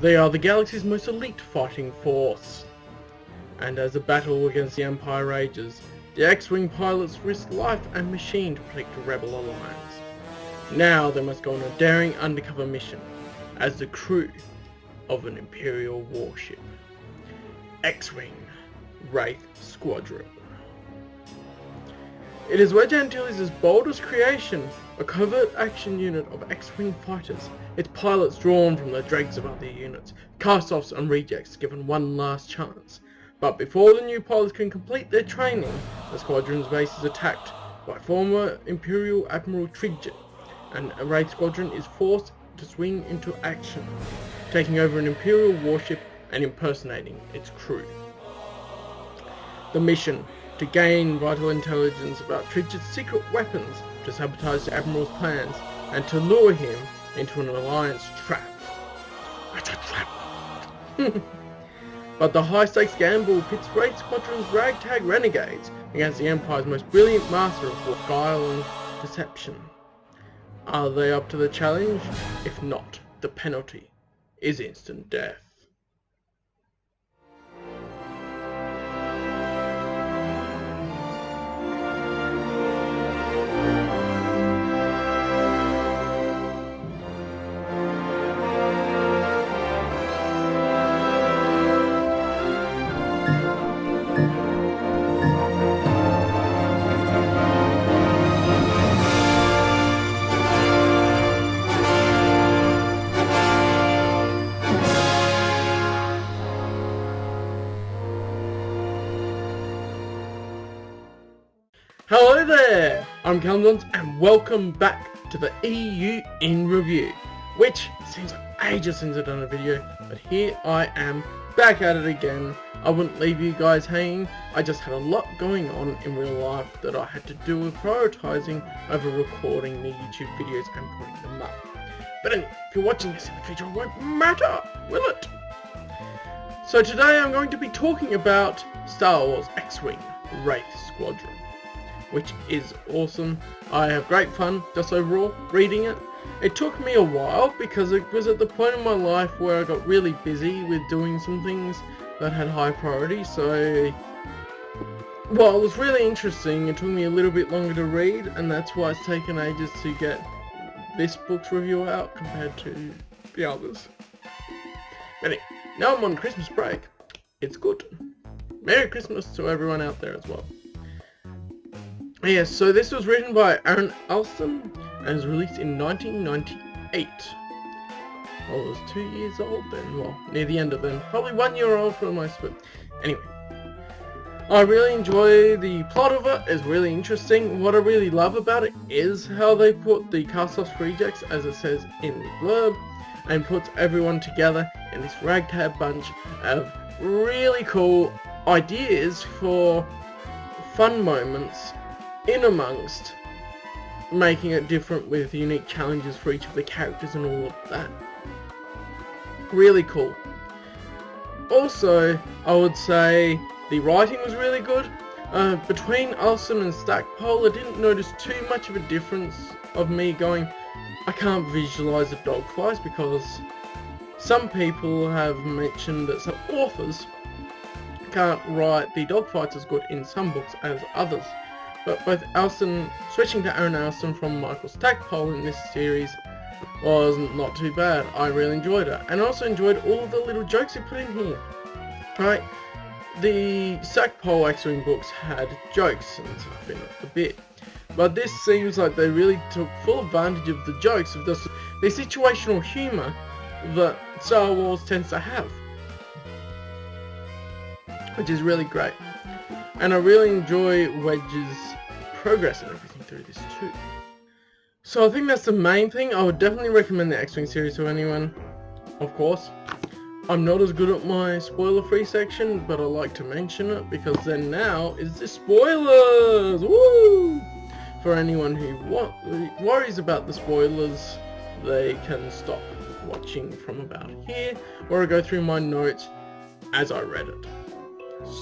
They are the galaxy's most elite fighting force. And as the battle against the Empire rages, the X-Wing pilots risk life and machine to protect the Rebel Alliance. Now they must go on a daring undercover mission as the crew of an Imperial warship. X-Wing Wraith Squadron. It is Wedge Antilles' boldest creation, a covert action unit of X-Wing fighters, its pilots drawn from the dregs of other units, cast-offs and rejects given one last chance. But before the new pilots can complete their training, the squadron's base is attacked by former Imperial Admiral Tridget, and a Wraith Squadron is forced to swing into action, taking over an Imperial warship and impersonating its crew. The mission: to gain vital intelligence about Tridget's secret weapons, to sabotage the Admiral's plans, and to lure him into an Alliance trap. It's a trap! But the high-stakes gamble pits Wraith Squadron's ragtag renegades against the Empire's most brilliant master of guile and deception. Are they up to the challenge? If not, the penalty is instant death. Hello there, I'm Callum and welcome back to the EU in Review, which seems like ages since I've done a video, but here I am back at it again. I wouldn't leave you guys hanging. I just had a lot going on in real life that I had to do with prioritizing over recording the YouTube videos and putting them up. But anyway, if you're watching this in the future, it won't matter, will it? So today I'm going to be talking about Star Wars X-Wing Wraith Squadron, which is awesome. I have great fun just overall reading it. It took me a while because it was at the point in my life where I got really busy with doing some things that had high priority, so while it was really interesting, it took me a little bit longer to read, and that's why it's taken ages to get this book's review out compared to the others. Anyway, now I'm on Christmas break. It's good. Merry Christmas to everyone out there as well. Yes, so this was written by Aaron Allston and was released in 1998. I was 2 years old then, well, near the end of them. Probably 1 year old for most of it. Anyway, I really enjoy the plot of it. It's really interesting. What I really love about it is how they put the cast-offs rejects, as it says in the blurb, and puts everyone together in this ragtag bunch of really cool ideas for fun moments in amongst making it different with unique challenges for each of the characters and all of that. Really cool. Also, I would say the writing was really good. Between Allston and Stackpole, I didn't notice too much of a difference of me going, I can't visualise the dogfights, because some people have mentioned that some authors can't write the dogfights as good in some books as others. But both Allston, switching to Aaron Allston from Michael Stackpole in this series, was not too bad. I really enjoyed it, and also enjoyed all of the little jokes he put in here. Right, the Stackpole X-Wing books had jokes and stuff in it a bit, but this seems like they really took full advantage of the jokes, of the situational humour that Star Wars tends to have, which is really great. And I really enjoy Wedge's progress and everything through this too. So I think that's the main thing. I would definitely recommend the X-Wing series to anyone, of course. I'm not as good at my spoiler-free section, but I like to mention it because then now is the spoilers! Woo! For anyone who worries about the spoilers, they can stop watching from about here, where I go through my notes as I read it.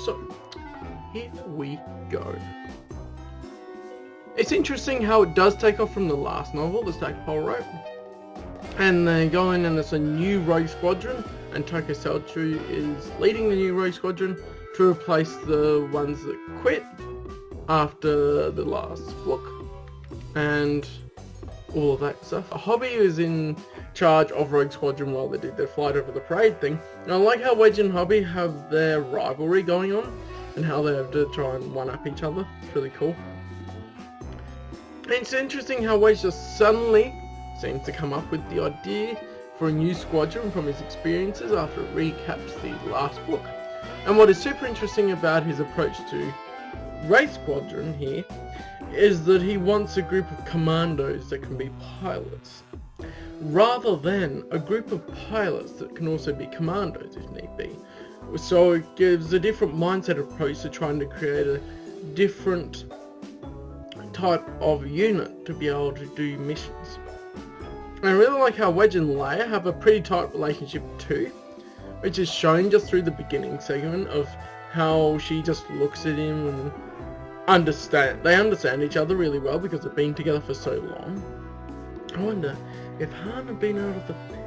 So, here we go. It's interesting how it does take off from the last novel, the Stackpole wrote, and they go in and it's a new Rogue Squadron, and Taiko Selchu is leading the new Wraith Squadron to replace the ones that quit after the last book, and all of that stuff. Hobby is in charge of Rogue Squadron while they did their flight over the parade thing. And I like how Wedge and Hobby have their rivalry going on, and how they have to try and one-up each other. It's really cool. It's interesting how Wedge just suddenly seems to come up with the idea for a new squadron from his experiences after it recaps the last book. And what is super interesting about his approach to Wraith Squadron here is that he wants a group of commandos that can be pilots, rather than a group of pilots that can also be commandos if need be. So it gives a different mindset approach to trying to create a different type of unit to be able to do missions. And I really like how Wedge and Leia have a pretty tight relationship too, which is shown just through the beginning segment of how she just looks at him and they understand each other really well because they've been together for so long. I wonder if Han had been out of the picture.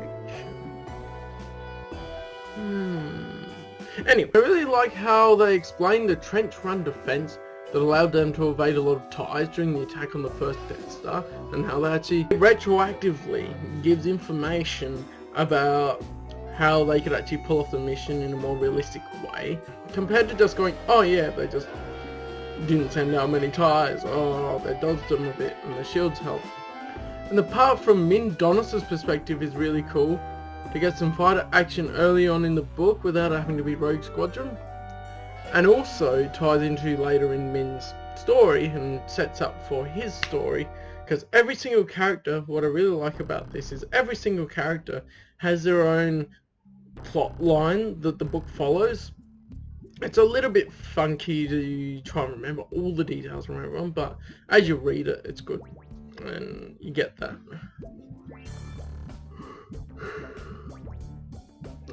Anyway, I really like how they explained the trench run defense that allowed them to evade a lot of TIEs during the attack on the first Death Star, and how that actually retroactively gives information about how they could actually pull off the mission in a more realistic way, compared to just going, oh yeah, they just didn't send out many TIEs, oh, they dodged them a bit, and the shields helped. And the part from Min Donis's perspective is really cool, to get some fighter action early on in the book without having to be Rogue Squadron. And also ties into later in Min's story and sets up for his story, because every single character, what I really like about this is every single character has their own plot line that the book follows. It's a little bit funky to try and remember all the details from everyone, but as you read it, it's good and you get that.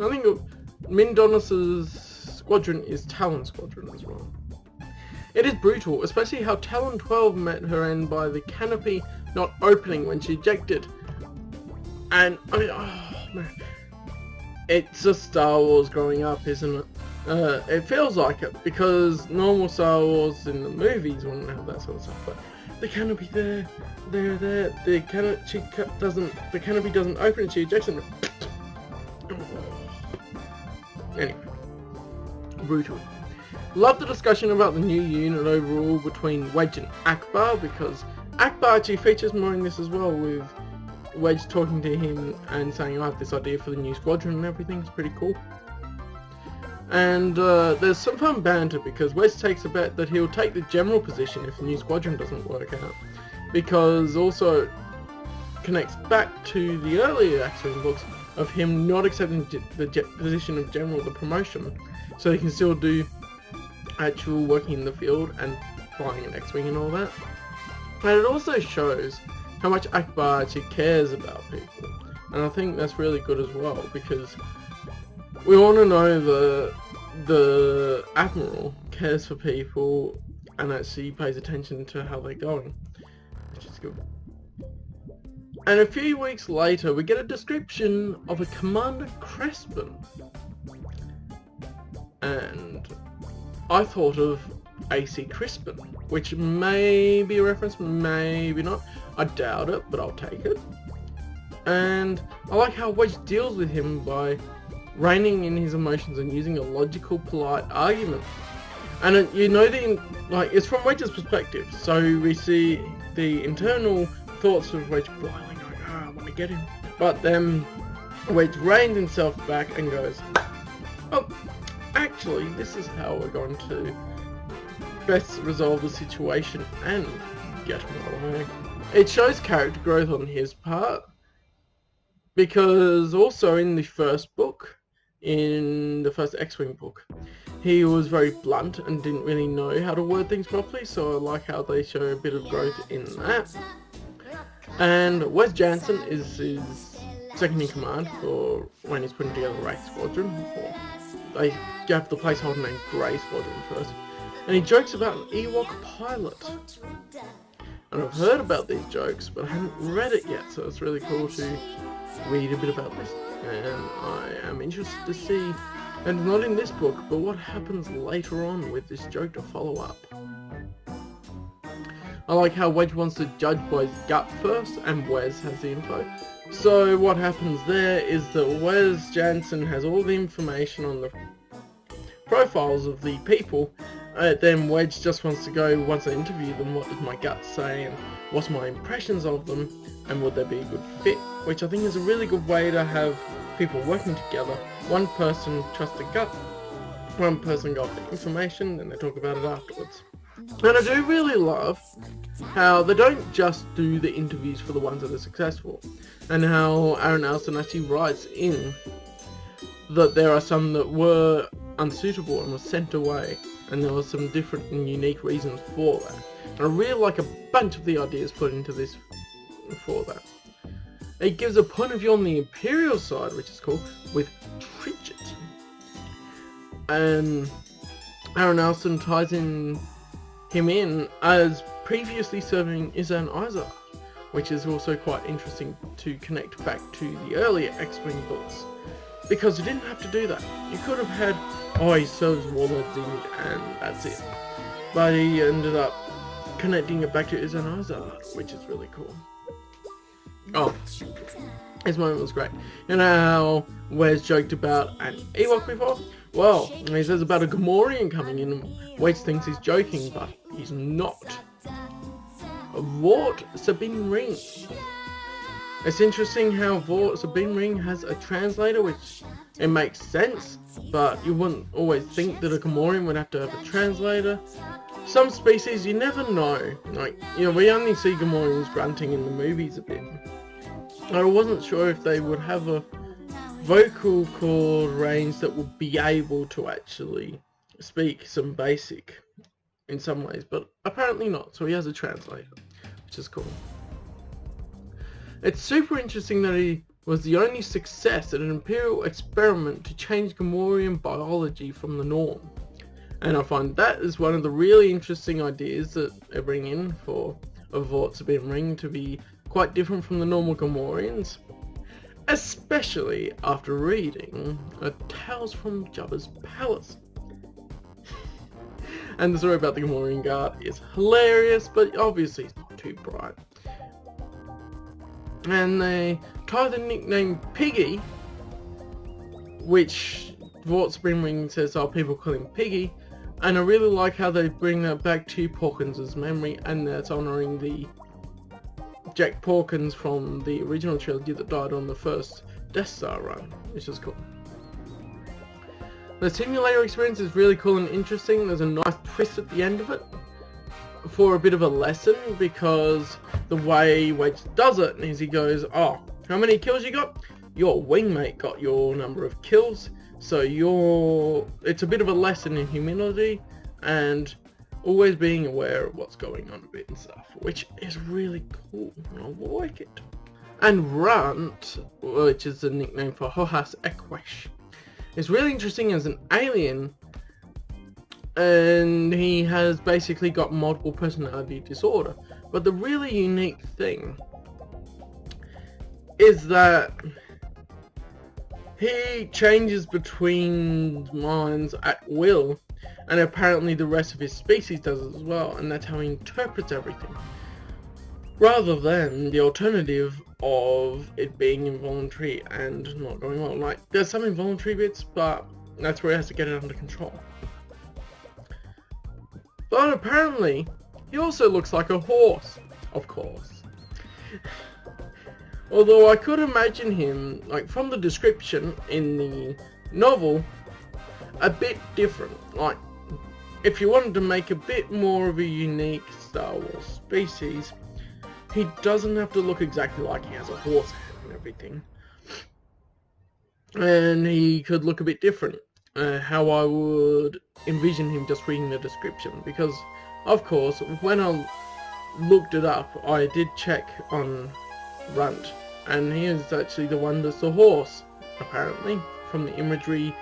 I think Min Donis's squadron is Talon Squadron as well. It is brutal, especially how Talon 12 met her end by the canopy not opening when she ejected. And I mean, oh man, it's just Star Wars growing up, isn't it? It feels like it, because normal Star Wars in the movies wouldn't have that sort of stuff, but the canopy there, the canopy doesn't open and she ejects and anyway, brutal. Love the discussion about the new unit overall between Wedge and Akbar, because Akbar actually features more in this as well, with Wedge talking to him and saying, I have this idea for the new squadron and everything. It's pretty cool. And there's some fun banter, because Wedge takes a bet that he'll take the general position if the new squadron doesn't work out, because also connects back to the earlier X-Wing books of him not accepting the position of general, the promotion, so he can still do actual working in the field and flying an X-Wing and all that. And it also shows how much Akbar actually cares about people, and I think that's really good as well, because we want to know the Admiral cares for people and actually pays attention to how they're going, which is good. And a few weeks later we get a description of a Commander Crespin, and I thought of AC Crispin, which may be a reference, maybe not. I doubt it, but I'll take it. And I like how Wedge deals with him by reining in his emotions and using a logical, polite argument. And you know, it's from Wedge's perspective, so we see the internal thoughts of Wedge boiling, going, I want to get him. But then Wedge reins himself back and goes, oh, actually, this is how we're going to best resolve the situation and get him away. It shows character growth on his part, because also in the first book, in the first X-Wing book, he was very blunt and didn't really know how to word things properly, so I like how they show a bit of growth in that. And Wes Jansen is his second in command for when he's putting together Wraith Squadron. They have the placeholder named Grey Squadron first. And he jokes about an Ewok pilot. And I've heard about these jokes, but I haven't read it yet, so it's really cool to read a bit about this. and I am interested to see, and not in this book, but what happens later on with this joke to follow up. I like how Wedge wants to judge by his gut first, and Wes has the info. So what happens there is that Wes Jansen has all the information on the profiles of the people. Then Wedge just wants to go, once I interview them, what does my gut say, and what's my impressions of them, and would they be a good fit? Which I think is a really good way to have people working together. One person trusts the gut, one person got the information, and they talk about it afterwards. And I do really love how they don't just do the interviews for the ones that are successful, and how Aaron Allston actually writes in that there are some that were unsuitable and were sent away, and there were some different and unique reasons for that. And I really like a bunch of the ideas put into this for that. It gives a point of view on the Imperial side, which is cool, with Tridget. And Aaron Allston ties him in as previously serving Izan Izar, which is also quite interesting to connect back to the earlier X-Wing books, because you didn't have to do that. You could have had, oh, he serves Warlord Zing and that's it, but he ended up connecting it back to Izan Izar, which is really cool. Oh, this moment was great. You know how Wes joked about an Ewok before? Well, he says about a Gamorrean coming in, and Wes thinks he's joking, but he's not. Vought Sabine Ring. It's interesting how Vought Sabine Ring has a translator, which it makes sense, but you wouldn't always think that a Gamorrean would have to have a translator. Some species, you never know. Like, you know, we only see Gamorreans grunting in the movies a bit. I wasn't sure if they would have a vocal cord range that would be able to actually speak some basic in some ways, but apparently not, so he has a translator, which is cool. It's super interesting that he was the only success at an Imperial experiment to change Gamorrean biology from the norm. And I find that is one of the really interesting ideas that they bring in for a Vought Sabine Ring to be quite different from the normal Gamorreans, especially after reading Tales from Jabba's Palace. And the story about the Gamorrean Guard is hilarious, but obviously it's not too bright. And they tie the nickname Piggy, which Vought Sabine Ring says, oh, people call him Piggy, and I really like how they bring that back to Porkins' memory, and that's honouring the Jack Porkins from the original trilogy that died on the first Death Star run, which is cool. The simulator experience is really cool and interesting. There's a nice twist at the end of it for a bit of a lesson, because the way Wedge does it is he goes, oh, how many kills you got? Your wingmate got your number of kills, so it's a bit of a lesson in humility and always being aware of what's going on a bit and stuff, which is really cool, and I like it. And Runt, which is the nickname for Hohas Ekwesh, is really interesting as an alien, and he has basically got multiple personality disorder. But the really unique thing is that he changes between minds at will, and apparently the rest of his species does as well, and that's how he interprets everything, rather than the alternative of it being involuntary and not going well. Like, there's some involuntary bits, but that's where he has to get it under control. But apparently he also looks like a horse, of course. Although I could imagine him, like from the description in the novel, a bit different. Like, if you wanted to make a bit more of a unique Star Wars species, he doesn't have to look exactly like he has a horse head and everything. And he could look a bit different. How I would envision him just reading the description. Because, of course, when I looked it up, I did check on Runt. And he is actually the one that's the horse, apparently, from the imagery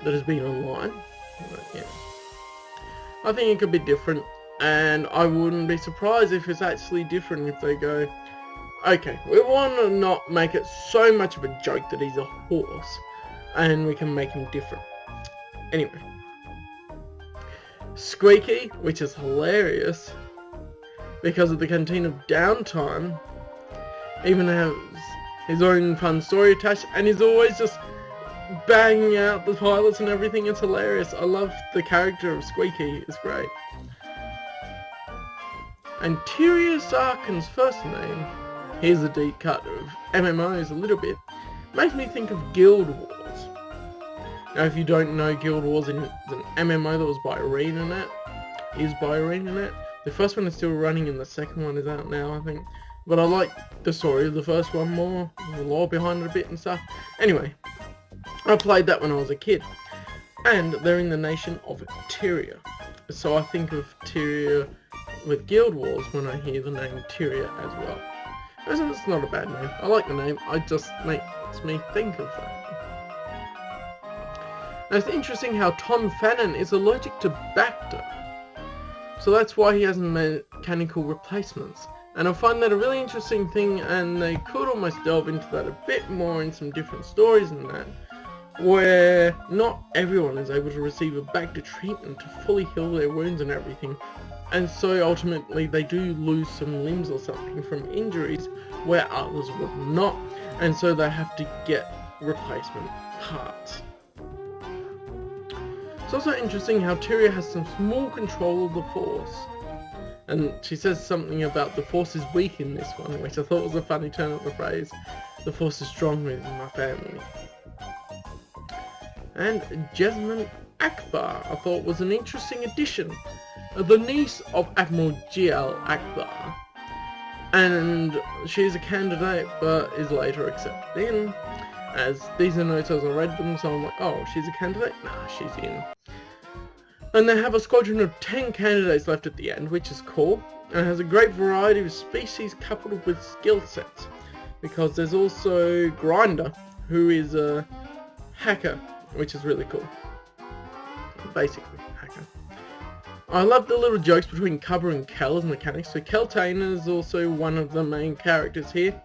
that has been online. But, yeah. I think it could be different, and I wouldn't be surprised if it's actually different if they go, okay, we want to not make it so much of a joke that he's a horse, and we can make him different. Anyway, Squeaky, which is hilarious because of the Canteen of Downtime, even has his own fun story attached, and he's always just banging out the pilots and everything. It's hilarious. I love the character of Squeaky. It's great. And Tyria Zarkin's first name, here's a deep cut of MMOs a little bit, makes me think of Guild Wars. Now if you don't know, Guild Wars is an MMO that was by ArenaNet, The first one is still running and the second one is out now, I think. But I like the story of the first one more, the lore behind it a bit and stuff. Anyway, I played that when I was a kid. And they're in the nation of Tyria. So I think of Tyria with Guild Wars when I hear the name Tyria as well. It's not a bad name. I like the name. It just makes me think of that. Now it's interesting how Ton Fannin is allergic to Bacta. So that's why he has mechanical replacements. And I find that a really interesting thing, and they could almost delve into that a bit more in some different stories and that, where not everyone is able to receive a Bacta treatment to fully heal their wounds and everything. And so ultimately they do lose some limbs or something from injuries where others would not. And so they have to get replacement parts. It's also interesting how Tyria has some small control of the Force. And she says something about the Force is weak in this one, which I thought was a funny turn of the phrase. The Force is strong within my family. And Jasmine Akbar I thought was an interesting addition. The niece of Admiral G.L. Akbar. And she's a candidate but is later accepted in. As these are notes as I read them, so I'm like, oh, she's a candidate? Nah, she's in. And they have a squadron of 10 candidates left at the end, which is cool. And it has a great variety of species coupled with skill sets. Because there's also Grinder, who is a hacker, which is really cool. Basically, hacker. I love the little jokes between Cubber and Kel as mechanics. So Kel Tainer is also one of the main characters here.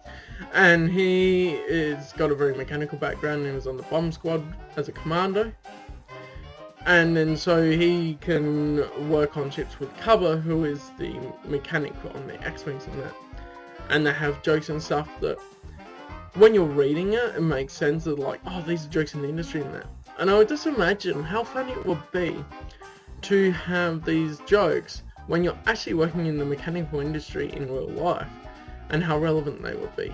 And he is got a very mechanical background and is on the bomb squad as a commando. And then so he can work on ships with Cubber, who is the mechanic on the X-Wings and that. And they have jokes and stuff that when you're reading it, it makes sense of like, oh, these are jokes in the industry and that. And I would just imagine how funny it would be to have these jokes when you're actually working in the mechanical industry in real life, and how relevant they would be.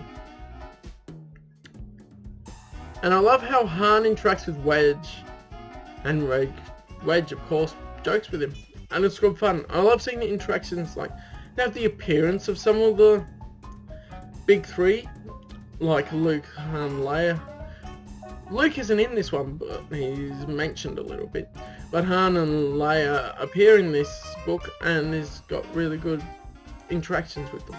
And I love how Han interacts with Wedge, and Wedge of course jokes with him, and it's good fun. I love seeing the interactions, like they have the appearance of some of the big three, like Luke and Leia. Luke isn't in this one, but he's mentioned a little bit. But Han and Leia appear in this book, and he's got really good interactions with them.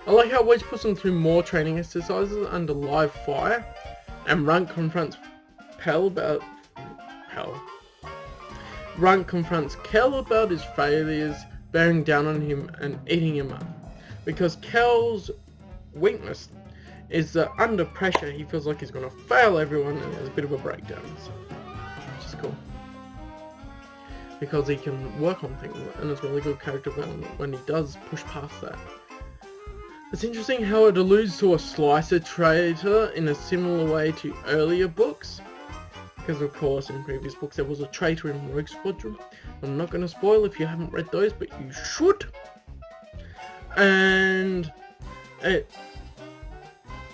I like how Wedge puts them through more training exercises under live fire, and Runt confronts Kel about his failures, bearing down on him and eating him up. Because Kel's weakness is that under pressure he feels like he's going to fail everyone, and there's a bit of a breakdown, so, which is cool. Because he can work on things, and it's really good character development when he does push past that. It's interesting how it alludes to a slicer traitor in a similar way to earlier books. Because of course in previous books there was a traitor in Wraith Squadron. I'm not going to spoil if you haven't read those, but you should. And it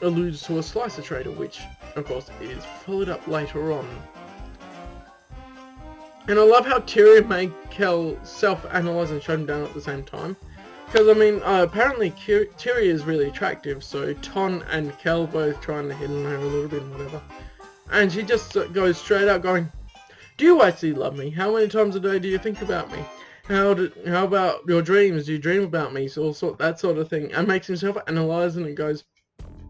alludes to a slicer traitor, which of course is followed up later on. And I love how Tyria made Kel self-analyze and shut him down at the same time. Because I mean, apparently Tyria is really attractive, so Ton and Kel both trying to hit on her a little bit and whatever. And she just goes straight out going, do you actually love me? How many times a day do you think about me? How about your dreams? Do you dream about me? So that sort of thing. And makes himself analyze and goes,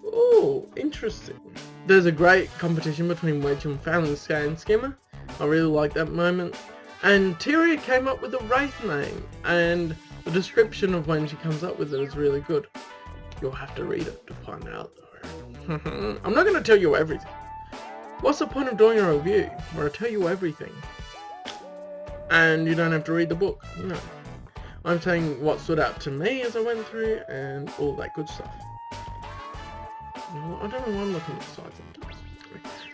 oh, interesting. There's a great competition between Wedge and Fallon Scan Skimmer. I really like that moment. And Tyria came up with a Wraith name, and the description of when she comes up with it is really good. You'll have to read it to find out though. I'm not going to tell you everything. What's the point of doing a review where I tell you everything and you don't have to read the book? No. I'm saying what stood out to me as I went through and all that good stuff. I don't know why I'm looking at the side sometimes.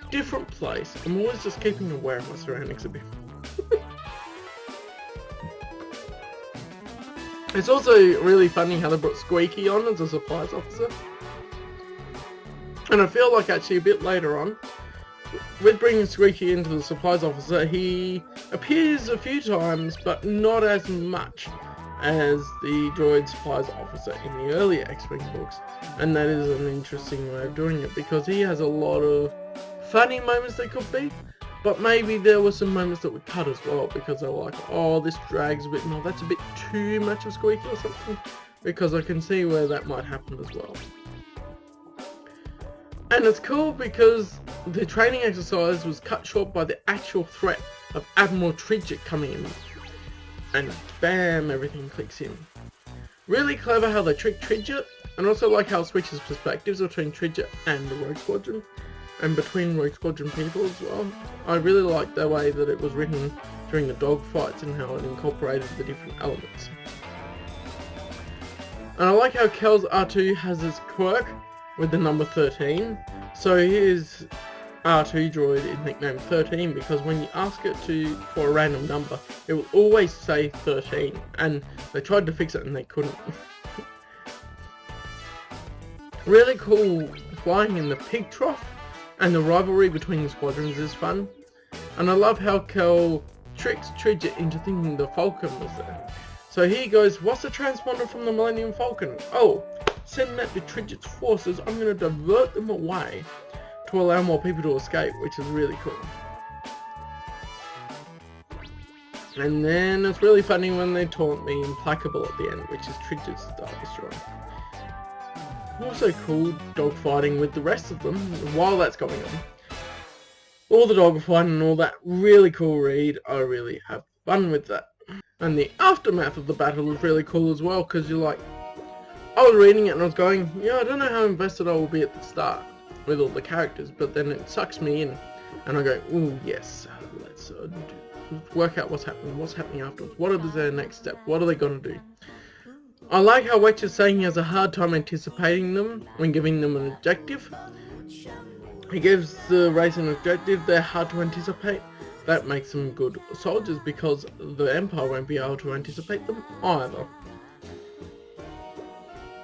Different place. I'm always just keeping aware of my surroundings a bit. It's also really funny how they brought Squeaky on as a supplies officer. And I feel like actually a bit later on, with bringing Squeaky into the supplies officer, he appears a few times, but not as much as the droid supplies officer in the earlier X-Wing books. And that is an interesting way of doing it, because he has a lot of funny moments they could be, but maybe there were some moments that would cut as well, because they were like, oh, this drags a bit, no, that's a bit too much of Squeaky or something, because I can see where that might happen as well. And it's cool because the training exercise was cut short by the actual threat of Admiral Tridget coming in, and bam, everything clicks in. Really clever how they tricked Tridget, and also like how it switches perspectives between Tridget and the Rogue Squadron, and between Rogue Squadron people as well. I really liked the way that it was written during the dogfights and how it incorporated the different elements. And I like how Kel's R2 has this quirk with the number 13. So his R2 droid is nicknamed 13 because when you ask it for a random number, it will always say 13. And they tried to fix it and they couldn't. Really cool flying in the pig trough, and the rivalry between the squadrons is fun. And I love how Cal tricks Tridget into thinking the Falcon was there. So he goes, what's the transponder from the Millennium Falcon? Oh, send that to Tridget's forces. I'm going to divert them away to allow more people to escape, which is really cool. And then it's really funny when they taunt me Implacable at the end, which is Tridget's Star Destroyer. Also cool dogfighting with the rest of them while that's going on. All the dogfighting and all that, really cool read. I really have fun with that. And the aftermath of the battle was really cool as well, because you're like, I was reading it and I was going, yeah, I don't know how invested I will be at the start with all the characters, but then it sucks me in and I go, ooh yes, let's work out what's happening afterwards. What is their next step? What are they going to do? I like how Wedge is saying he has a hard time anticipating them when giving them an objective. He gives the race an objective, they're hard to anticipate. That makes them good soldiers because the Empire won't be able to anticipate them either.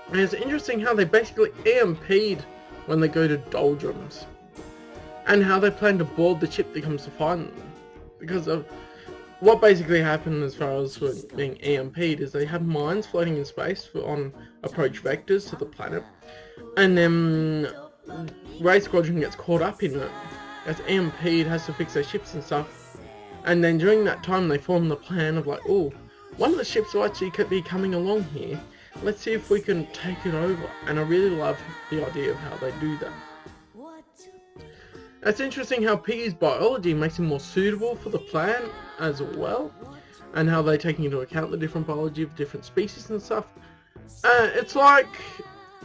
And it's interesting how they basically EMP'd when they go to doldrums. And how they plan to board the ship that comes to find them. Because of what basically happened as far as being EMP'd is they have mines floating in space on approach vectors to the planet, and then Wraith Squadron gets caught up in it. As EMP'd, has to fix their ships and stuff, and then during that time they form the plan of like, oh, one of the ships will actually be coming along here, let's see if we can take it over. And I really love the idea of how they do that. It's interesting how Piggy's biology makes him more suitable for the plan as well, and how they take into account the different biology of different species and stuff. It's like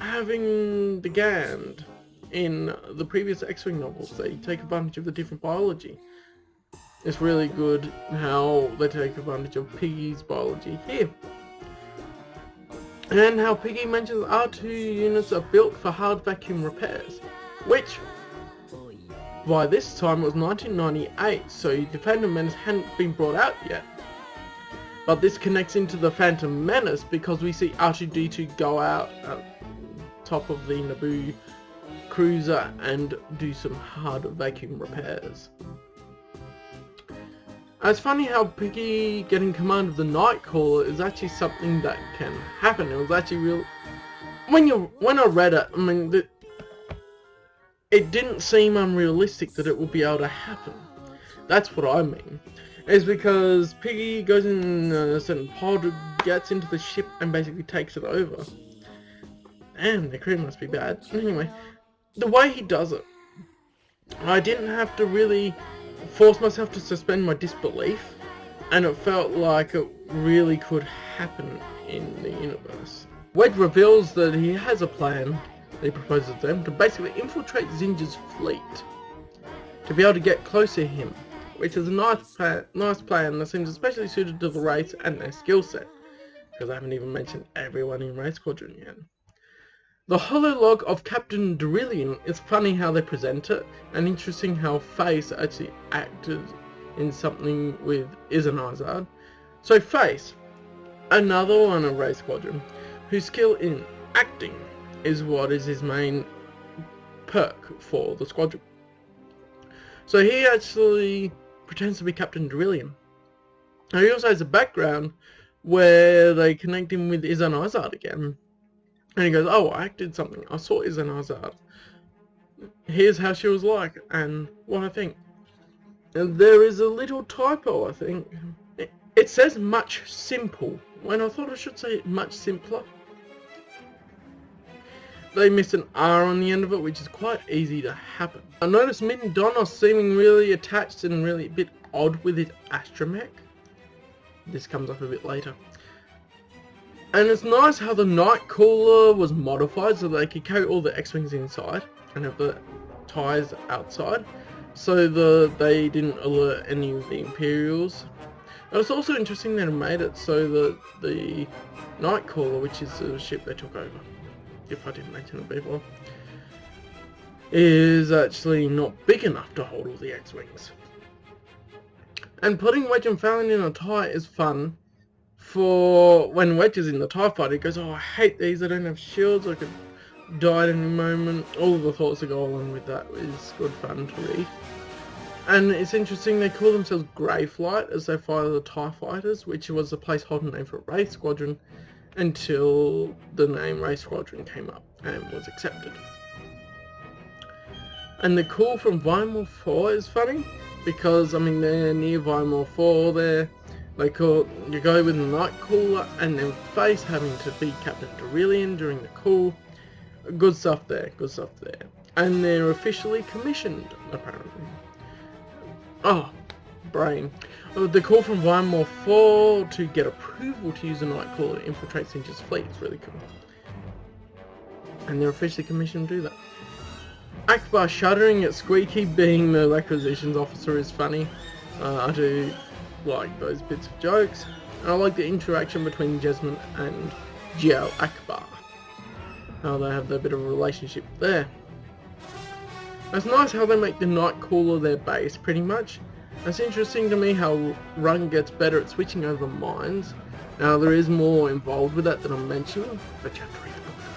having the Gand in the previous X-Wing novels. They take advantage of the different biology. It's really good how they take advantage of Piggy's biology here. And how Piggy mentions R2 units are built for hard vacuum repairs, which by this time it was 1998, so the Phantom Menace hadn't been brought out yet. But this connects into the Phantom Menace because we see R2-D2 go out at top of the Naboo cruiser and do some hard vacuum repairs. It's funny how Piggy getting command of the Nightcaller is actually something that can happen. It was actually real. When I read it, I mean, it didn't seem unrealistic that it would be able to happen. That's what I mean. It's because Piggy goes in a certain pod, gets into the ship and basically takes it over. Damn, the crew must be bad. Anyway, the way he does it, I didn't have to really force myself to suspend my disbelief, and it felt like it really could happen in the universe. Wedge reveals that he has a plan that he proposes to them to basically infiltrate Zinger's fleet to be able to get closer to him, which is a nice plan that seems especially suited to the race and their skill set, because I haven't even mentioned everyone in Wraith Squadron yet. The hololog of Captain Derillian is funny how they present it, and interesting how Face actually acted in something with Izanizard. So Face, another one of Wraith Squadron, whose skill in acting is what is his main perk for the squadron. So he actually pretends to be Captain Derillian. Now he also has a background where they connect him with Izanizard again. And he goes, oh, I acted something. I saw Izanizard. Here's how she was like, and what I think. And there is a little typo, I think. It says much simple, when I thought I should say much simpler. They missed an R on the end of it, which is quite easy to happen. I noticed Min Donos seeming really attached and really a bit odd with his astromech. This comes up a bit later. And it's nice how the night cooler was modified so they could carry all the X-Wings inside and have the ties outside, so they didn't alert any of the Imperials. And it's also interesting that it made it so that the night cooler, which is the ship they took over, if I didn't mention it before, is actually not big enough to hold all the X-Wings. And putting Wedge and Fallon in a tie is fun. For when Wedge is in the TIE fighter, he goes, oh, I hate these, I don't have shields, I could die at any moment. All of the thoughts that go along with that is good fun to read. And it's interesting, they call themselves Greyflight as they fire the TIE fighters, which was the placeholder name for Wraith Squadron until the name Wraith Squadron came up and was accepted. And the call from Vimor 4 is funny, because, I mean, they're near Vimor 4 there. They call, you go with the night cooler and then Face having to be Captain Derillian during the call. Good stuff there, good stuff there. And they're officially commissioned, apparently. Oh, brain. The call from Vimor 4 to get approval to use the night cooler to infiltrate Zinger's fleet is really cool. And they're officially commissioned to do that. Akbar shuddering at Squeaky being the acquisitions officer is funny. I do like those bits of jokes, and I like the interaction between Jasmine and Jiao Akbar, how they have that bit of a relationship there. It's nice how they make the night cooler their base pretty much. It's interesting to me how Rung gets better at switching over mines. Now there is more involved with that than I'm mentioning, but you have to read the book for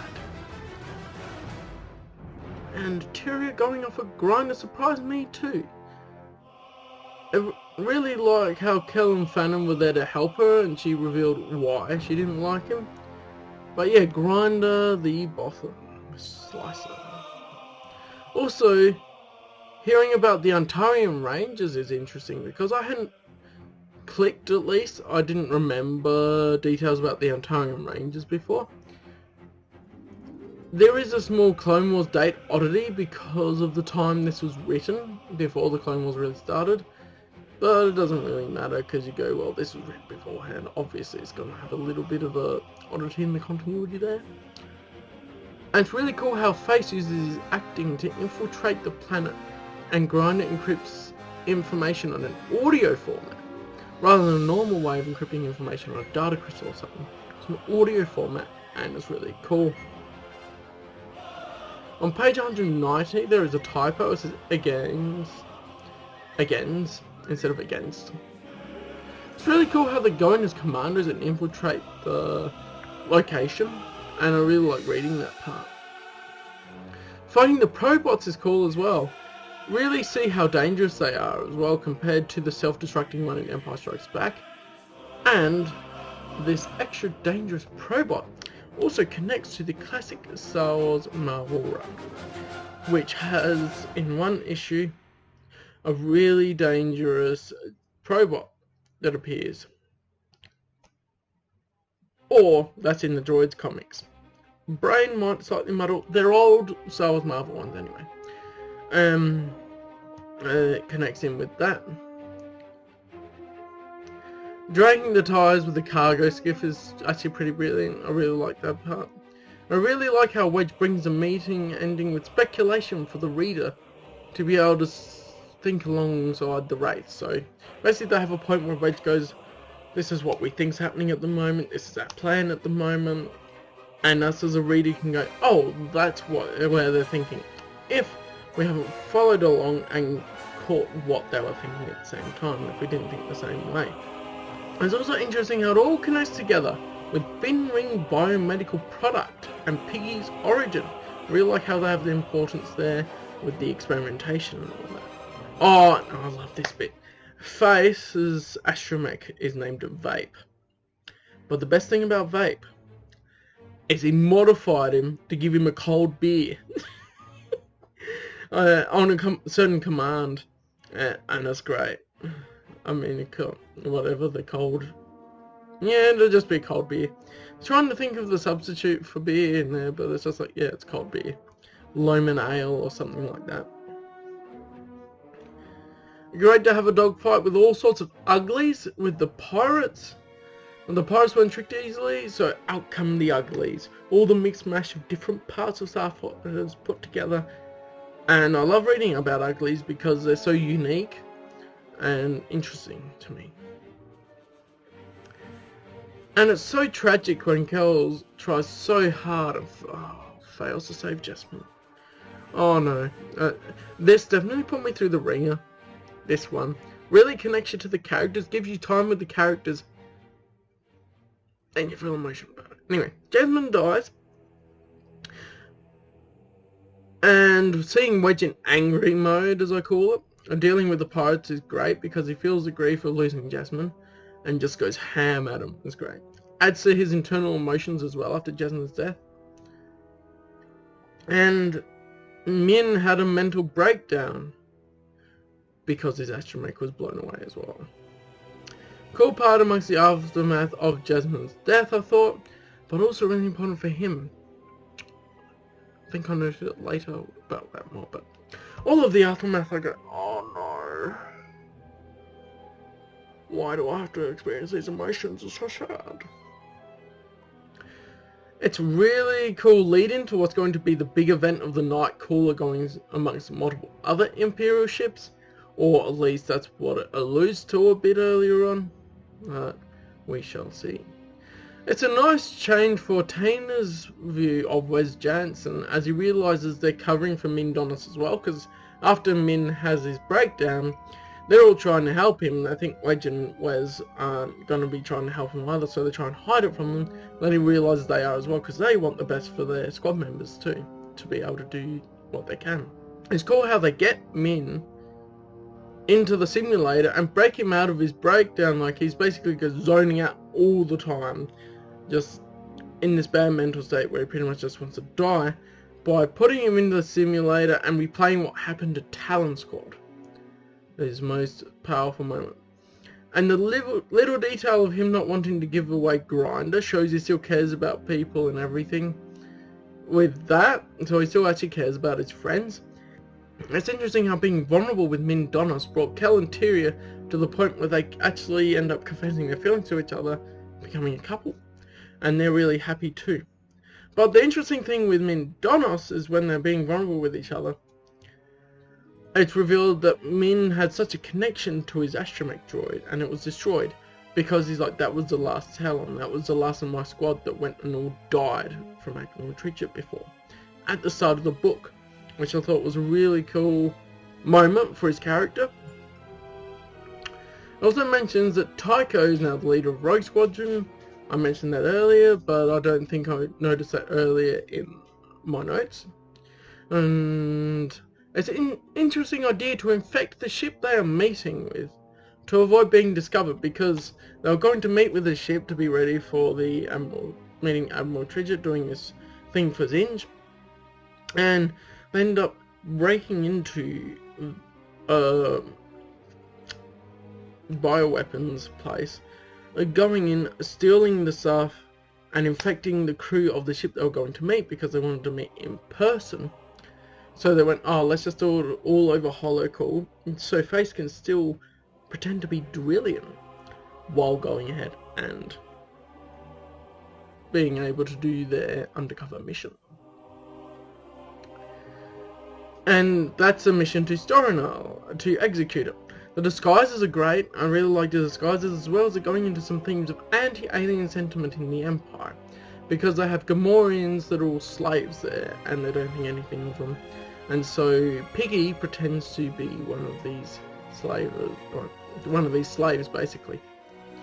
that. And Tyria going off a grinder surprised me too. I really like how Callum and Fannin were there to help her, and she revealed why she didn't like him. But yeah, Grinder the Bother Slicer. Also, hearing about the Antarian Rangers is interesting, because I hadn't clicked, at least, I didn't remember details about the Antarian Rangers before. There is a small Clone Wars date oddity because of the time this was written, before the Clone Wars really started. But it doesn't really matter, because you go, well, this was written beforehand. Obviously, it's going to have a little bit of a oddity in the continuity there. And it's really cool how Face uses his acting to infiltrate the planet, and Grinder encrypts information on an audio format, rather than a normal way of encrypting information on a data crystal or something. It's an audio format, and it's really cool. On page 190, there is a typo. It says agains, instead of against. It's really cool how they go in as commanders and infiltrate the location, and I really like reading that part. Fighting the Probots is cool as well. Really see how dangerous they are as well compared to the self-destructing one in Empire Strikes Back. And this extra dangerous Probot also connects to the classic Star Wars Marvel run, which has in one issue a really dangerous Probot that appears. Or that's in the Droids comics. Brain might slightly muddle. They're old Star Wars Marvel ones anyway. It connects in with that. Dragging the tires with the cargo skiff is actually pretty brilliant. I really like that part. I really like how Wedge brings a meeting ending with speculation for the reader to be able to think alongside the Wraith. So basically they have a point where Wedge goes, this is what we think's happening at the moment, this is our plan at the moment, and us as a reader can go, oh, that's where they're thinking, if we haven't followed along and caught what they were thinking at the same time, if we didn't think the same way. It's also interesting how it all connects together with Bin Ring biomedical product and Piggy's origin. I really like how they have the importance there with the experimentation and all that. Oh, I love this bit. Face's astromech is named Vape. But the best thing about Vape is he modified him to give him a cold beer. On a certain command. And that's great. I mean, whatever, the cold. Yeah, it'll just be cold beer. I'm trying to think of the substitute for beer in there, but it's just like, yeah, it's cold beer. Loman ale or something like that. Great to have a dogfight with all sorts of uglies with the pirates. And the pirates weren't tricked easily, so out come the uglies. All the mixed mash of different parts of Star Fox put together. And I love reading about uglies because they're so unique and interesting to me. And it's so tragic when Kel tries so hard and fails to save Jasmine. Oh no. This definitely put me through the ringer. This one. Really connects you to the characters, gives you time with the characters, and you feel emotion about it. Anyway, Jasmine dies. And seeing Wedge in angry mode, as I call it, and dealing with the pirates is great because he feels the grief of losing Jasmine and just goes ham at him. It's great. Adds to his internal emotions as well after Jasmine's death. And Min had a mental breakdown because his astromech was blown away as well. Cool part amongst the aftermath of Jasmine's death, I thought, but also really important for him. I think I noted it later about that more, but all of the aftermath I go, oh no. Why do I have to experience these emotions? It's so sad. It's really cool lead into what's going to be the big event of the night, cooler goings amongst multiple other Imperial ships, or at least that's what it alludes to a bit earlier on. We shall see. It's a nice change for Tana's view of Wes Jansen as he realises they're covering for Min Donis as well, because after Min has his breakdown, they're all trying to help him. I think Wedge and Wes aren't going to be trying to help him either, so they try and hide it from him. Then he realises they are as well, because they want the best for their squad members too, to be able to do what they can. It's cool how they get Min into the simulator and break him out of his breakdown, like he's basically just zoning out all the time, just in this bad mental state where he pretty much just wants to die, by putting him into the simulator and replaying what happened to Talon Squad. His most powerful moment. And the little detail of him not wanting to give away Grinder shows he still cares about people and everything with that, so he still actually cares about his friends. It's interesting how being vulnerable with Min Donis brought Kel and Tyria to the point where they actually end up confessing their feelings to each other, becoming a couple. And they're really happy too. But the interesting thing with Min Donis is when they're being vulnerable with each other, it's revealed that Min had such a connection to his astromech droid, and it was destroyed because he's like, that was the last Talon, that was the last of my squad that went and all died from acting retreat ship before, at the start of the book, which I thought was a really cool moment for his character. It also mentions that Tycho is now the leader of Rogue Squadron. I mentioned that earlier, but I don't think I noticed that earlier in my notes. And it's an interesting idea to infect the ship they are meeting with to avoid being discovered, because they were going to meet with the ship to be ready for the Admiral, meeting Admiral Tridget doing this thing for Zinj, and they end up breaking into a bioweapons place, going in, stealing the stuff, and infecting the crew of the ship they were going to meet because they wanted to meet in person. So they went, oh, let's just do it all over holocall, so Face can still pretend to be Drillian. while going ahead and being able to do their undercover mission. And that's a mission to Storinal, to execute it. The disguises are great. I really like the disguises, as well as it going into some themes of anti-alien sentiment in the Empire, because they have Gamorreans that are all slaves there and they don't think anything of them. And so Piggy pretends to be one of these slaves basically.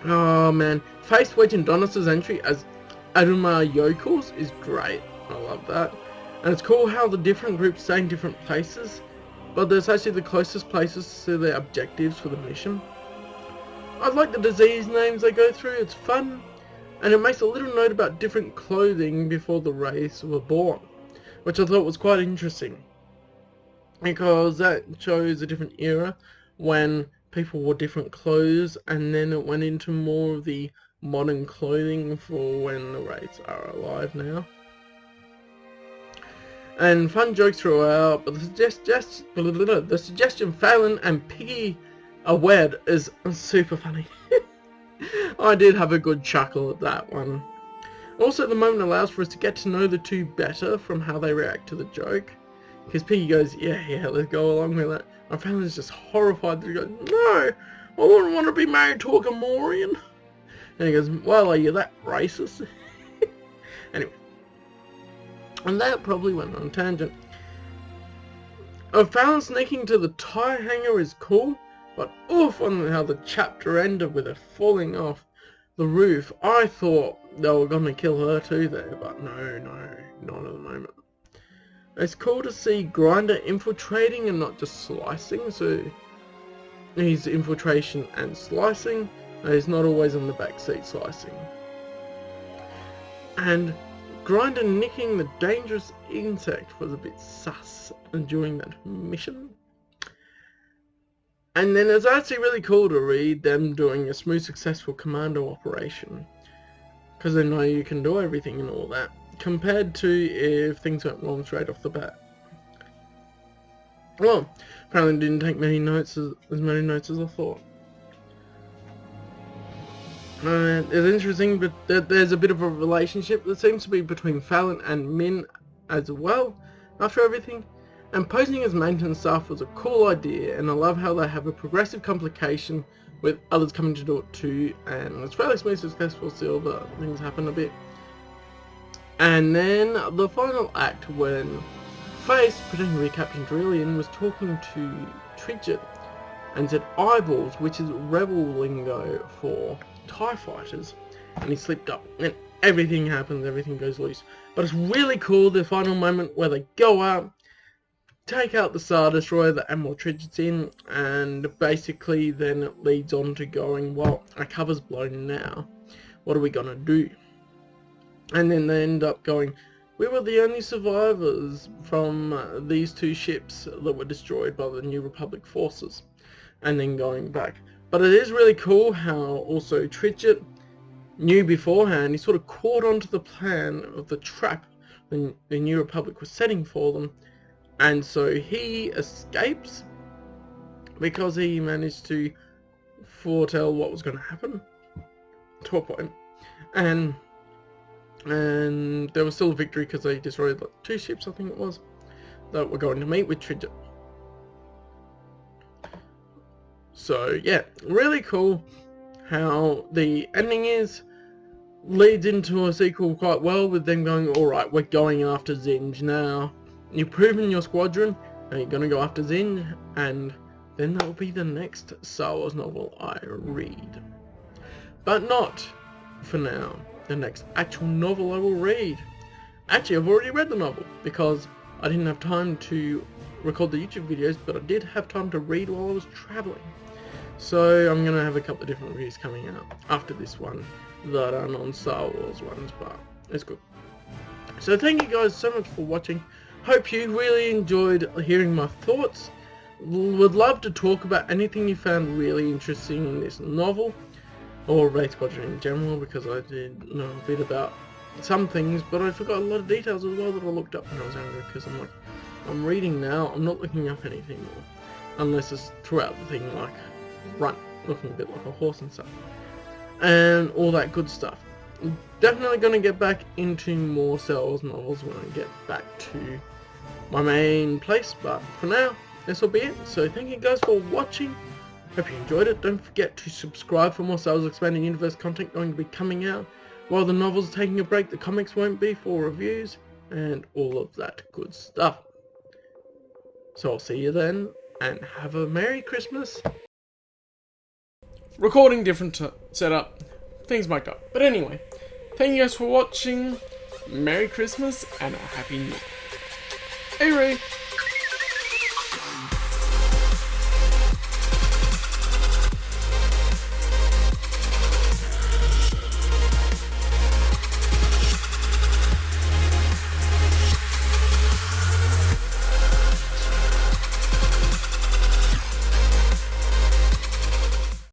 Oh man, Face Wedge and Donis' entry as Aduma Yokels is great. I love that. And it's cool how the different groups stay in different places, but there's actually the closest places to their objectives for the mission. I like the disease names they go through, it's fun, and it makes a little note about different clothing before the Wraiths were born, which I thought was quite interesting, because that shows a different era when people wore different clothes, and then it went into more of the modern clothing for when the Wraiths are alive now. And fun jokes throughout, but the suggestion Phelan and Piggy are wed is super funny. I did have a good chuckle at that one. Also, the moment allows for us to get to know the two better from how they react to the joke. Because Piggy goes, yeah, let's go along with it. And Phelan is just horrified that he goes, no, I wouldn't want to be married to a Gamorrean. And he goes, well, are you that racist? Anyway. And that probably went on a tangent. Fallon sneaking to the tire hanger is cool, but oof on how the chapter ended with it falling off the roof. I thought they were going to kill her too there, but no, not at the moment. It's cool to see Grinder infiltrating and not just slicing, so he's infiltration and slicing, and he's not always on the backseat slicing. And Grinder nicking the dangerous insect was a bit sus during that mission. And then it's actually really cool to read them doing a smooth, successful commando operation, because they know you can do everything and all that, compared to if things went wrong straight off the bat. Well, apparently didn't take as many notes as I thought. It's interesting, but there's a bit of a relationship that seems to be between Fallon and Min as well, after everything. And posing as maintenance staff was a cool idea, and I love how they have a progressive complication with others coming to do it too, and it's fairly smooth, successful still, but things happen a bit. And then the final act, when Face, pretending to be Captain Drillian, was talking to Tridget and said eyeballs, which is rebel lingo for TIE fighters, and he slipped up and everything happens, everything goes loose. But it's really cool, the final moment where they go out, take out the Star Destroyer that Admiral Tridget's in, and basically then it leads on to going, well, our cover's blown now, what are we gonna do? And then they end up going, we were the only survivors from these two ships that were destroyed by the New Republic forces, and then going back. But it is really cool how also Tridget knew beforehand, he sort of caught onto the plan of the trap the New Republic was setting for them, and so he escapes because he managed to foretell what was going to happen to a point, and there was still a victory because they destroyed like 2 ships, I think it was, that were going to meet with Tridget. So yeah, really cool how the ending leads into a sequel quite well, with them going, alright, we're going after Zinj now. You've proven your squadron, and you're going to go after Zinj, and then that will be the next Star Wars novel I read. But not, for now, the next actual novel I will read. Actually, I've already read the novel, because I didn't have time to record the YouTube videos, but I did have time to read while I was travelling. So I'm going to have a couple of different reviews coming out after this one that are non-Star Wars ones, but it's good. So thank you guys so much for watching. Hope you really enjoyed hearing my thoughts. Would love to talk about anything you found really interesting in this novel, or Wraith Squadron in general, because I did know a bit about some things, but I forgot a lot of details as well that I looked up when I was younger, because I'm like, I'm reading now, I'm not looking up anything more, unless it's throughout the thing, like Run, looking a bit like a horse and stuff. and all that good stuff. I'm definitely going to get back into more Star Wars novels when I get back to my main place, but for now, this will be it. So thank you guys for watching. Hope you enjoyed it. Don't forget to subscribe for more Star Wars Expanding Universe content going to be coming out. While the novels are taking a break, the comics won't be, for reviews and all of that good stuff. So I'll see you then, and have a Merry Christmas. Recording different setup, things might go. But anyway, thank you guys for watching. Merry Christmas and a Happy New Year. Hey Ray!